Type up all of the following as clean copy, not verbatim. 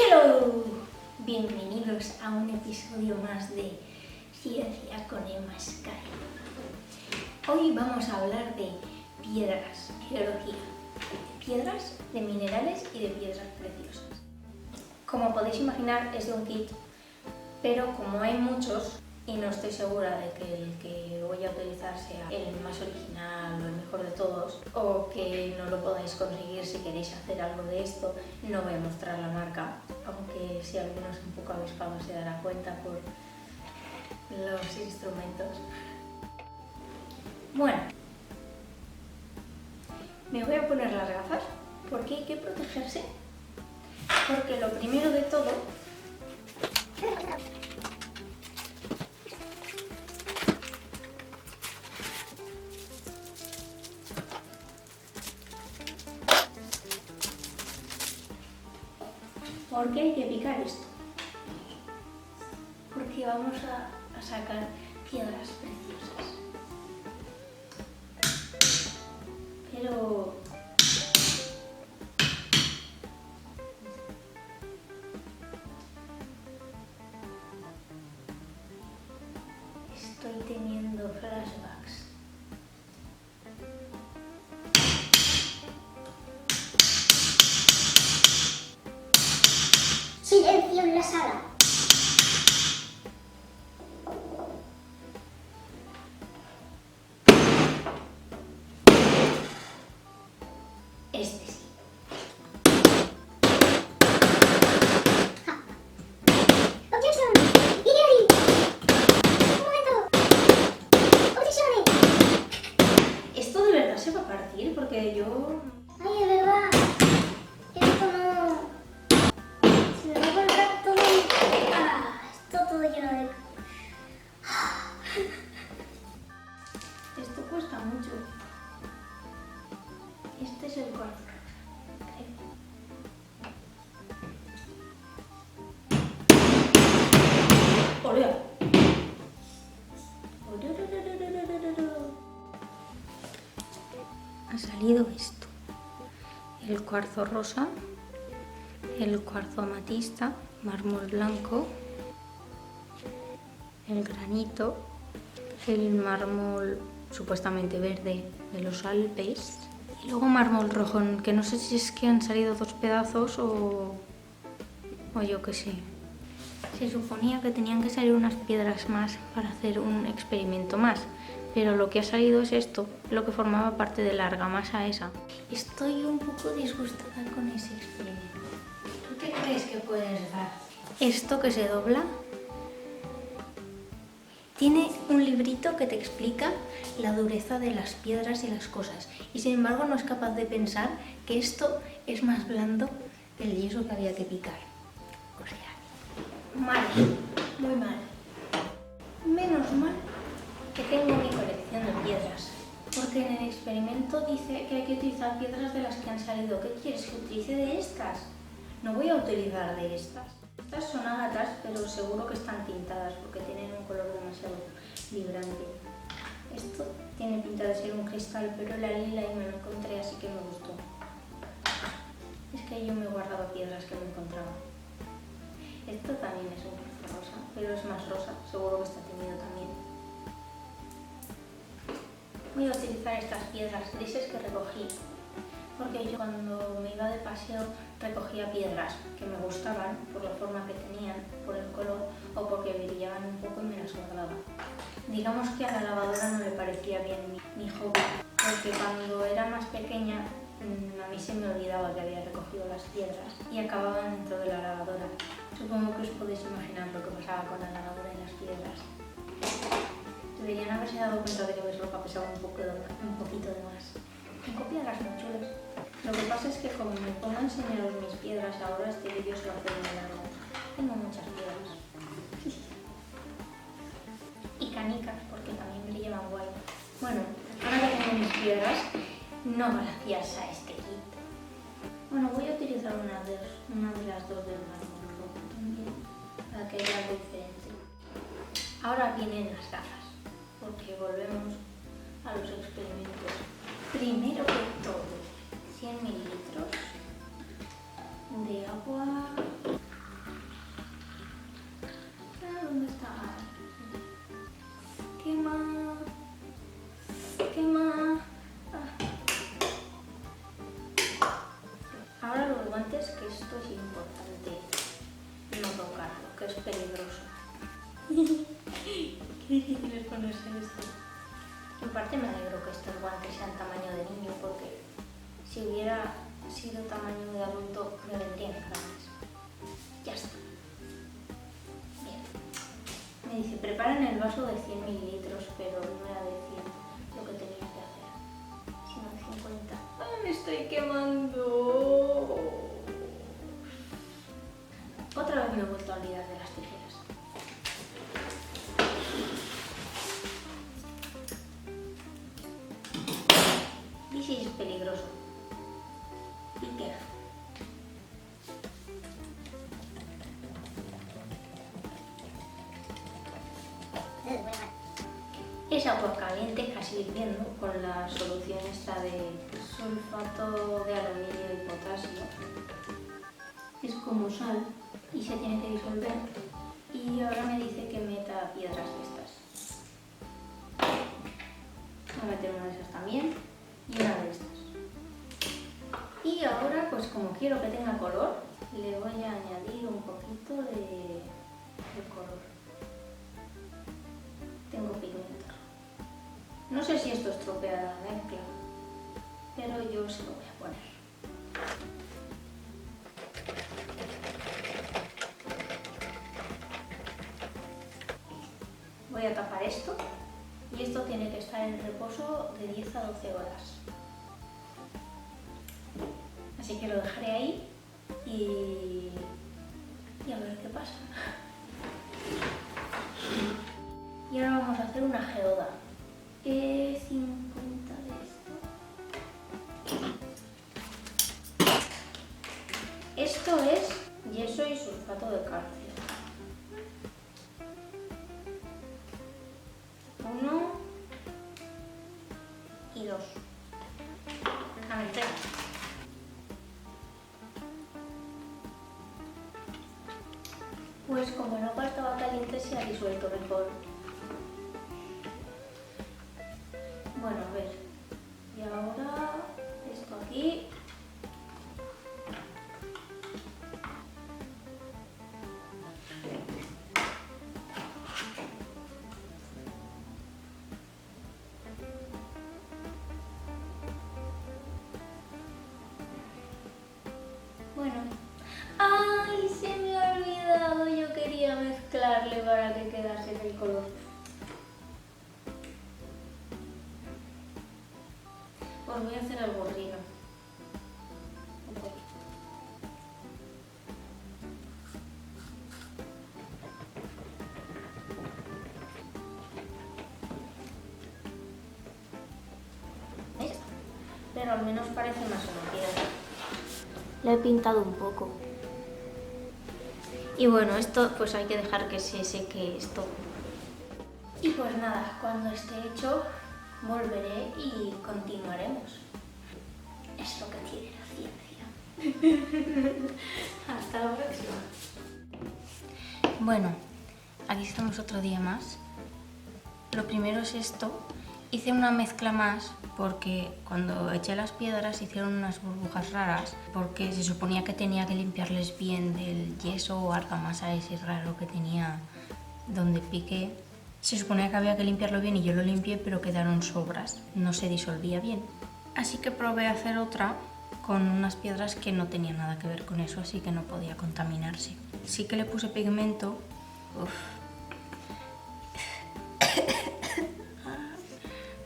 Hello, bienvenidos a un episodio más de Ciencia con Emma Sky. Hoy vamos a hablar de piedras, geología, de piedras, de minerales y de piedras preciosas. Como podéis imaginar es de un kit, pero como hay muchos y no estoy segura de que el que voy a utilizar sea el más original o el mejor de todos, o que no lo podáis conseguir si queréis hacer algo de esto, no voy a mostrar la marca, aunque si alguno es un poco avispado se dará cuenta por los instrumentos. Bueno, me voy a poner las gafas porque hay que protegerse, porque lo primero de todo porque hay que picar esto, porque vamos a sacar piedras preciosas. Pero estoy teniendo flashbacks. Silencio en la sala. Este sí. Objection. Ignorant. Un momento. Objection. ¿Esto de verdad se va a partir? Porque yo... Ay, de verdad. Esto no. Se me va a encontrar todo. Está todo lleno de. Esto cuesta mucho. Este es el cuarzo. ¡Olea! Ha salido esto. El cuarzo rosa, el cuarzo amatista, mármol blanco, el granito, el mármol supuestamente verde de los Alpes y luego mármol rojo, que no sé si es que han salido dos pedazos o yo qué sé. Se suponía que tenían que salir unas piedras más para hacer un experimento más, pero lo que ha salido es esto, lo que formaba parte de la argamasa esa. Estoy un poco disgustada con ese experimento. ¿Tú qué crees que puedes dar? Esto que se dobla tiene un librito que te explica la dureza de las piedras y las cosas, y sin embargo no es capaz de pensar que esto es más blando que el yeso que había que picar. O sea, mal, muy mal. Menos mal que tengo mi colección de piedras, porque en el experimento dice que hay que utilizar piedras de las que han salido. ¿Qué quieres que utilice de estas? No voy a utilizar de estas. Estas son ágatas, pero seguro que están tintadas porque tienen un color demasiado vibrante. Esto tiene pinta de ser un cristal, pero era lila y me lo encontré, así que me gustó. Es que yo me guardaba piedras que me encontraba. Esto también es un cuarzo rosa, pero es más rosa, seguro que está teñido también. Voy a utilizar estas piedras grises que recogí, porque yo cuando me iba de paseo recogía piedras que me gustaban por la forma que tenían, por el color o porque brillaban un poco y me las guardaba. Digamos que a la lavadora no le parecía bien mi hobby, porque cuando era más pequeña a mí se me olvidaba que había recogido las piedras y acababan dentro de la lavadora. Supongo que os podéis imaginar lo que pasaba con la lavadora y las piedras. Deberían haberse dado cuenta de que mi ropa pesaba un poquito de más. Tengo piedras muy chulas. Lo que pasa es que como me pongo a enseñaros mis piedras ahora, este vídeo se va a hacer muy largo. Tengo muchas piedras. Y canicas, porque también brillaban guay. Bueno, ahora que tengo mis piedras, no gracias a este kit. Bueno, voy a utilizar una de las dos del mármol rojo también, para que haya algo diferente. Ahora vienen las gafas, porque volvemos a los experimentos. Primero que todo, 100 mililitros de agua que es peligroso. Qué difícil es ponerse esto. En parte me alegro que estos guantes sean tamaño de niño, porque si hubiera sido tamaño de adulto me vendrían grandes. Ya está. Bien. Me dice, preparen el vaso de 100 mililitros, pero no me va a decir lo que tenía que hacer. Sino de 50. ¡Ah, me estoy quemando! Otra vez me he vuelto a olvidar de las tijeras. Y sí, es peligroso. Be careful. Es agua caliente, casi hirviendo, con la solución esta de sulfato de aluminio y potasio. Es como sal y se tiene que disolver. Y ahora me dice que meta piedras de estas. Voy a meter una de esas también y una de estas. Y ahora, pues como quiero que tenga color, le voy a añadir un poquito de color. Tengo pigmento. No sé si esto estropea la mezcla, pero yo se lo voy a poner. Voy a tapar esto y esto tiene que estar en reposo de 10 a 12 horas. Así que lo dejaré ahí y a ver qué pasa. Y ahora vamos a hacer una geoda. 50 de esto. Esto es yeso y sulfato de calcio. 1 y 2. A meter. Pues como el agua estaba caliente se ha disuelto mejor. Bueno, a ver. Y ahora esto aquí. Bueno. ¡Ay! Se me ha olvidado. Yo quería mezclarle para que quedase el color. Os voy a hacer el gorrino. Pero al menos parece más una piedra. Le he pintado un poco. Y bueno, esto pues hay que dejar que se seque esto. Y pues nada, cuando esté hecho volveré y continuaremos. Es lo que tiene la ciencia. Hasta la próxima. Bueno, aquí estamos otro día más. Lo primero es esto. Hice una mezcla más porque cuando eché las piedras hicieron unas burbujas raras porque se suponía que tenía que limpiarles bien del yeso o argamasa ese raro que tenía donde piqué. Se suponía que había que limpiarlo bien y yo lo limpié, pero quedaron sobras, no se disolvía bien. Así que probé a hacer otra con unas piedras que no tenían nada que ver con eso, así que no podía contaminarse. Sí que le puse pigmento.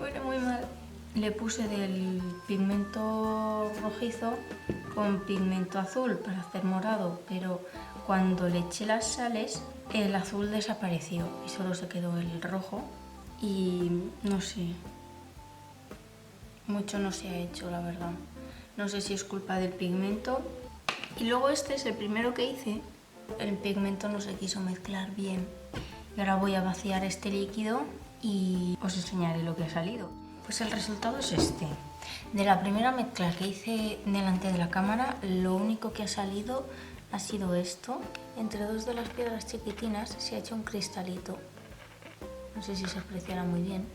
Huele muy mal. Le puse del pigmento rojizo con pigmento azul para hacer morado, pero cuando le eché las sales el azul desapareció y solo se quedó el rojo y no sé, mucho no se ha hecho, la verdad. No sé si es culpa del pigmento. Y luego este es el primero que hice. El pigmento no se quiso mezclar bien. Y ahora voy a vaciar este líquido y os enseñaré lo que ha salido. Pues el resultado es este. De la primera mezcla que hice delante de la cámara, lo único que ha salido ha sido esto. Entre dos de las piedras chiquitinas se ha hecho un cristalito. No sé si se apreciará muy bien.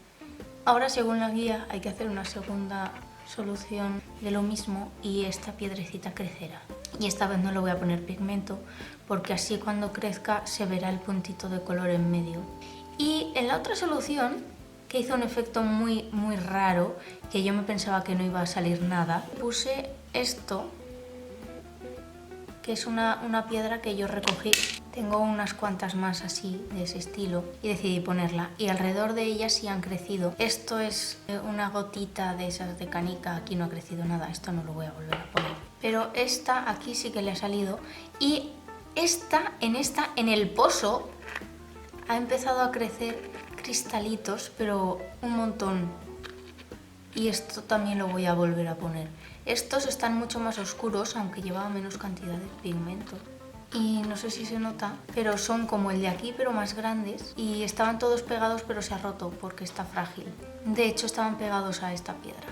Ahora, según la guía, hay que hacer una segunda solución de lo mismo y esta piedrecita crecerá. y esta vez no le voy a poner pigmento porque así cuando crezca se verá el puntito de color en medio. Y en la otra solución, que hizo un efecto muy raro, que yo me pensaba que no iba a salir nada, puse esto, que es una piedra que yo recogí. Tengo unas cuantas más así, de ese estilo, y decidí ponerla. Y alrededor de ellas sí han crecido. Esto es una gotita de esas de canica, aquí no ha crecido nada, esto no lo voy a volver a poner. Pero esta aquí sí que le ha salido, y en el pozo, ha empezado a crecer cristalitos, pero un montón. Y esto también lo voy a volver a poner. Estos están mucho más oscuros, aunque llevaba menos cantidad de pigmento. Y no sé si se nota, pero son como el de aquí, pero más grandes. Y estaban todos pegados, pero se ha roto porque está frágil. De hecho, estaban pegados a esta piedra.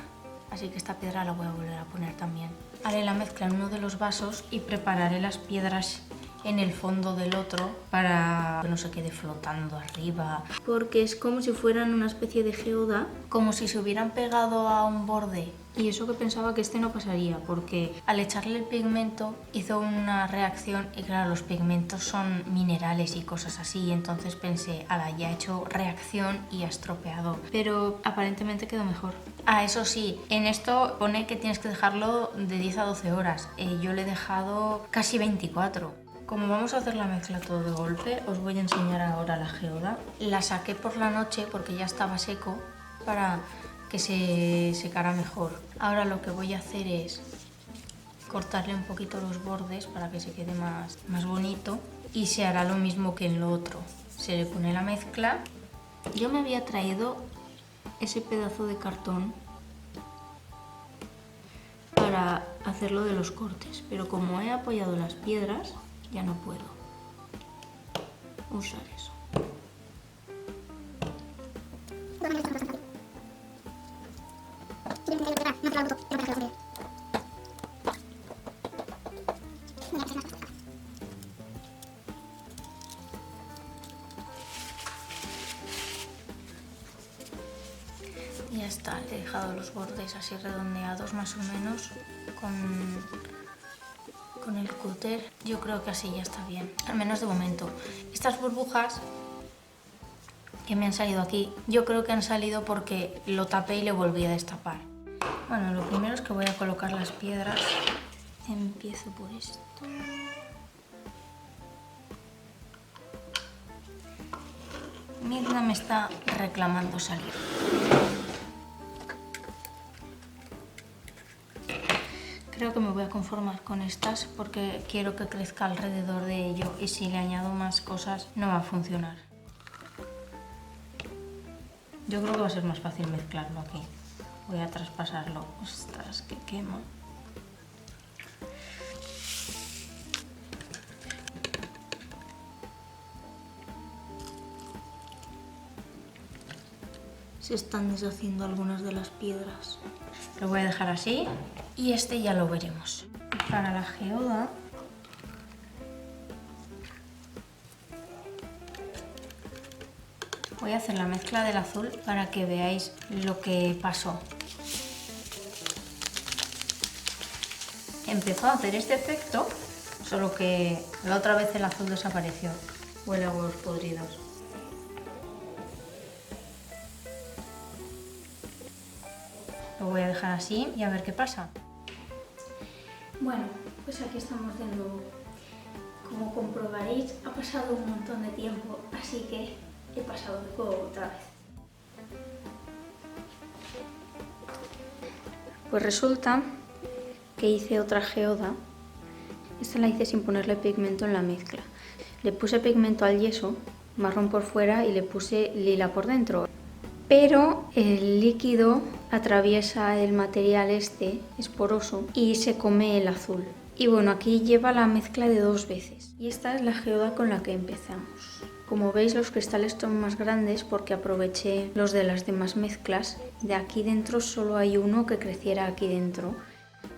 Así que esta piedra la voy a volver a poner también. Haré la mezcla en uno de los vasos y prepararé las piedras en el fondo del otro para que no se quede flotando arriba, porque es como si fueran una especie de geoda, como si se hubieran pegado a un borde. Y eso que pensaba que este no pasaría, porque al echarle el pigmento hizo una reacción y claro, los pigmentos son minerales y cosas así, y entonces pensé, ala, ya ha hecho reacción y ha estropeado, pero aparentemente quedó mejor. Ah, eso sí, en esto pone que tienes que dejarlo de 10 a 12 horas, yo le he dejado casi 24. Como vamos a hacer la mezcla todo de golpe, os voy a enseñar ahora la geoda. La saqué por la noche porque ya estaba seco para que se secara mejor. Ahora lo que voy a hacer es cortarle un poquito los bordes para que se quede más bonito, y se hará lo mismo que en lo otro. Se le pone la mezcla. Yo me había traído ese pedazo de cartón para hacerlo de los cortes, pero como he apoyado las piedras, ya no puedo usar eso. Ya está, he dejado los bordes así redondeados más o menos con el cúter. Yo creo que así ya está bien, al menos de momento. Estas burbujas que me han salido aquí, yo creo que han salido porque lo tapé y le volví a destapar. Bueno, lo primero es que voy a colocar las piedras. Empiezo por esto. Mirna me está reclamando salir. Creo que me voy a conformar con estas porque quiero que crezca alrededor de ello, y si le añado más cosas no va a funcionar. Yo creo que va a ser más fácil mezclarlo aquí. Voy a traspasarlo. Ostras, que quema. Se están deshaciendo algunas de las piedras. Lo voy a dejar así y este ya lo veremos. Para la geoda voy a hacer la mezcla del azul para que veáis lo que pasó. Empezó a hacer este efecto, solo que la otra vez el azul desapareció. Huele a huevos podridos. Lo voy a dejar así y a ver qué pasa. Bueno, pues aquí estamos de nuevo. Como comprobaréis, ha pasado un montón de tiempo, así que he pasado de juego otra vez. Pues resulta que hice otra geoda. Esta la hice sin ponerle pigmento en la mezcla. Le puse pigmento al yeso, marrón por fuera, y le puse lila por dentro. Pero el líquido atraviesa el material este, es poroso, y se come el azul. Y bueno, aquí lleva la mezcla de 2 veces. Y esta es la geoda con la que empezamos. Como veis, los cristales son más grandes porque aproveché los de las demás mezclas. De aquí dentro solo hay uno que creciera aquí dentro.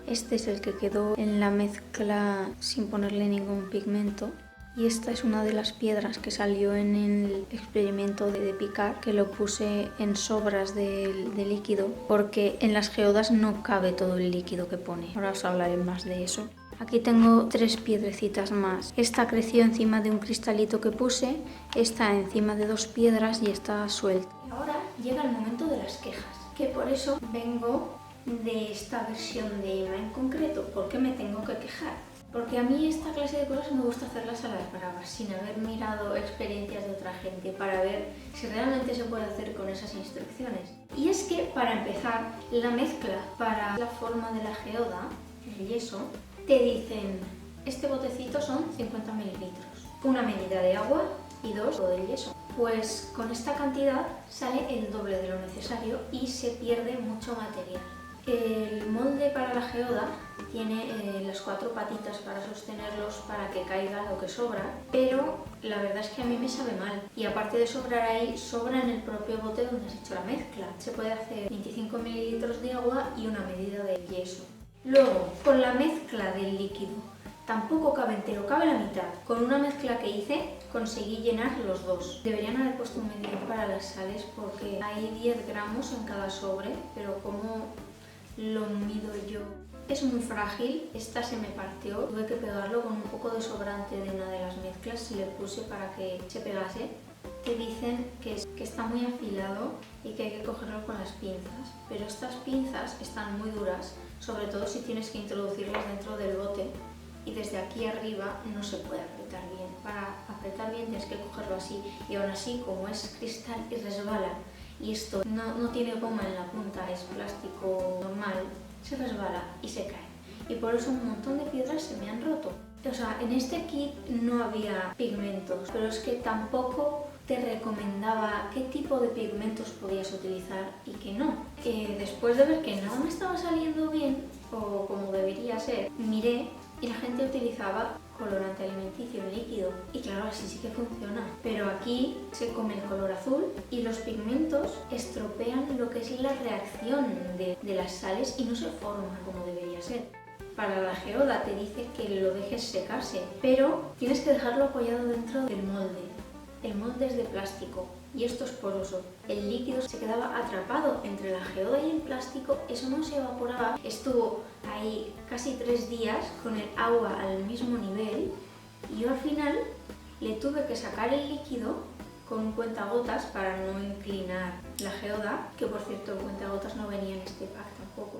Este es el que quedó en la mezcla sin ponerle ningún pigmento. Y esta es una de las piedras que salió en el experimento de picar, que lo puse en sobras de líquido porque en las geodas no cabe todo el líquido que pone. Ahora os hablaré más de eso. Aquí tengo 3 piedrecitas más. Esta creció encima de un cristalito que puse, esta encima de 2 piedras y está suelta. Ahora llega el momento de las quejas, que por eso vengo de esta versión de Emma en concreto. ¿Por qué me tengo que quejar? Porque a mí esta clase de cosas me gusta hacerlas a las bravas, sin haber mirado experiencias de otra gente, para ver si realmente se puede hacer con esas instrucciones. Y es que, para empezar, la mezcla para la forma de la geoda, el yeso, te dicen, este botecito son 50 mililitros, una medida de agua y 2 del yeso. Pues con esta cantidad sale el doble de lo necesario y se pierde mucho material. El molde para la geoda tiene las 4 patitas para sostenerlos para que caiga lo que sobra, pero la verdad es que a mí me sabe mal. Y aparte de sobrar ahí, sobra en el propio bote donde has hecho la mezcla. Se puede hacer 25 mililitros de agua y una medida de yeso. Luego, con la mezcla del líquido, tampoco cabe entero, cabe la mitad. Con una mezcla que hice, conseguí llenar los 2. Deberían haber puesto un medidor para las sales porque hay 10 gramos en cada sobre, pero como lo mido yo, es muy frágil. Esta se me partió, tuve que pegarlo con un poco de sobrante de una de las mezclas y le puse para que se pegase. Te dicen que está muy afilado y que hay que cogerlo con las pinzas, pero estas pinzas están muy duras, sobre todo si tienes que introducirlas dentro del bote y desde aquí arriba no se puede apretar bien. Para apretar bien tienes que cogerlo así y aún así, como es cristal y resbala, y esto no tiene goma en la punta, es plástico normal, se resbala y se cae. Y por eso un montón de piedras se me han roto. O sea, en este kit no había pigmentos, pero es que tampoco te recomendaba qué tipo de pigmentos podías utilizar y qué no. Después de ver que nada me estaba saliendo bien, o como debería ser, miré y la gente utilizaba colorante alimenticio en líquido. Y claro, así sí que funciona. Pero aquí se come el color azul y los pigmentos estropean lo que es la reacción de las sales y no se forma como debería ser. Para la geoda te dice que lo dejes secarse, pero tienes que dejarlo apoyado dentro del molde. El molde es de plástico y esto es poroso. El líquido se quedaba atrapado entre la geoda y el plástico, eso no se evaporaba. Estuvo ahí casi 3 días con el agua al mismo nivel y yo al final le tuve que sacar el líquido con un cuentagotas para no inclinar la geoda, que por cierto el cuentagotas no venía en este pack tampoco.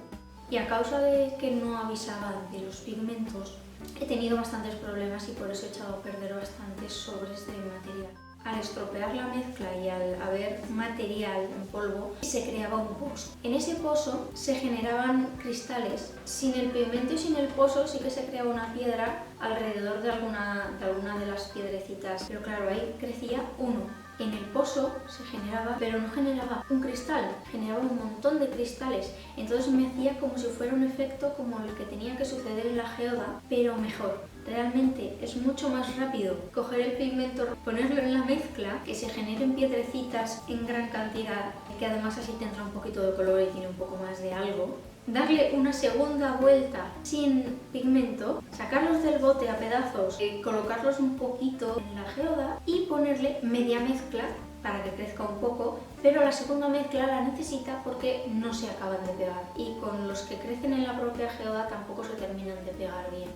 Y a causa de que no avisaba de los pigmentos, he tenido bastantes problemas y por eso he echado a perder bastantes sobres de material. Al estropear la mezcla y al haber material en polvo, se creaba un pozo. En ese pozo se generaban cristales. Sin el pigmento y sin el pozo sí que se creaba una piedra alrededor de alguna de las piedrecitas, pero claro, ahí crecía uno. En el pozo se generaba, pero no generaba un cristal, generaba un montón de cristales. Entonces me hacía como si fuera un efecto como el que tenía que suceder en la geoda, pero mejor. Realmente es mucho más rápido coger el pigmento, ponerlo en la mezcla, que se generen piedrecitas en gran cantidad, que además así tendrá un poquito de color y tiene un poco más de algo. Darle una segunda vuelta sin pigmento, sacarlos del bote a pedazos, colocarlos un poquito en la geoda y ponerle media mezcla para que crezca un poco, pero la segunda mezcla la necesita porque no se acaban de pegar y con los que crecen en la propia geoda tampoco se terminan de pegar bien.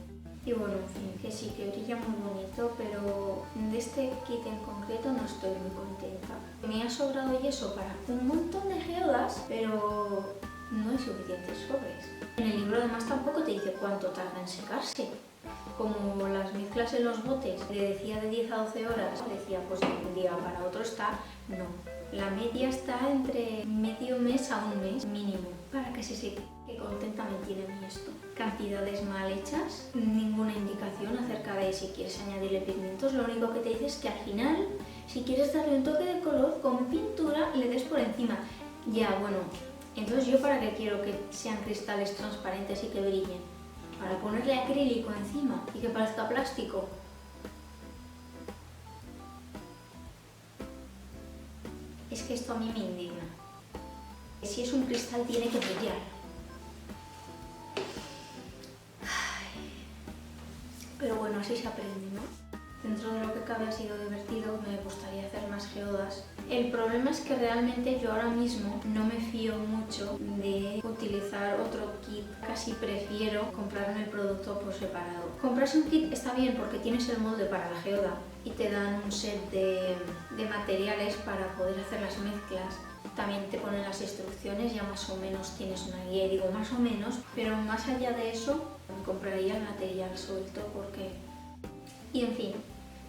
Y bueno, en fin, que sí, que brilla muy bonito, pero de este kit en concreto no estoy muy contenta. Me ha sobrado yeso para un montón de geodas, pero no hay suficientes sobres. En el libro además tampoco te dice cuánto tarda en secarse. Como las mezclas en los botes le decía de 10 a 12 horas, decía pues de un día para otro está, no. La media está entre medio mes a un mes mínimo para que se seque. Qué contenta me tiene a mí esto. Cantidades mal hechas, ninguna indicación acerca de si quieres añadirle pigmentos, lo único que te dice es que al final, si quieres darle un toque de color, con pintura le des por encima. Ya, bueno, entonces yo para qué quiero que sean cristales transparentes y que brillen, para ponerle acrílico encima y que parezca plástico. Es que esto a mí me indigna. Si es un cristal tiene que brillar. Pero bueno, así se aprende, ¿no? dentro de lo que cabe ha sido divertido, me gustaría hacer más geodas. El problema es que realmente yo ahora mismo no me fío mucho de utilizar otro kit, casi prefiero comprarme el producto por separado. Comprarse un kit está bien porque tienes el molde para la geoda y te dan un set de materiales para poder hacer las mezclas. También te ponen las instrucciones, ya más o menos tienes una guía, y digo más o menos, pero más allá de eso compraría el material suelto porque... Y en fin,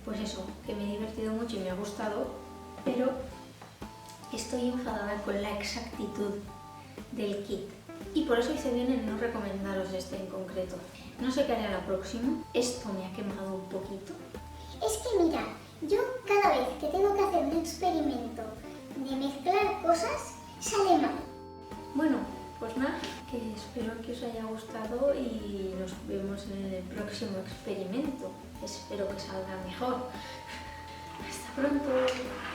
pues eso, que me he divertido mucho y me ha gustado, pero estoy enfadada con la exactitud del kit y por eso hice bien en no recomendaros este en concreto. No sé qué haré la próxima, esto me ha quemado un poquito. Es que mira, yo cada vez que tengo que hacer un experimento de mezclar cosas, sale mal. Bueno, pues nada, que espero que os haya gustado y nos vemos en el próximo experimento. Espero que salga mejor. Hasta pronto.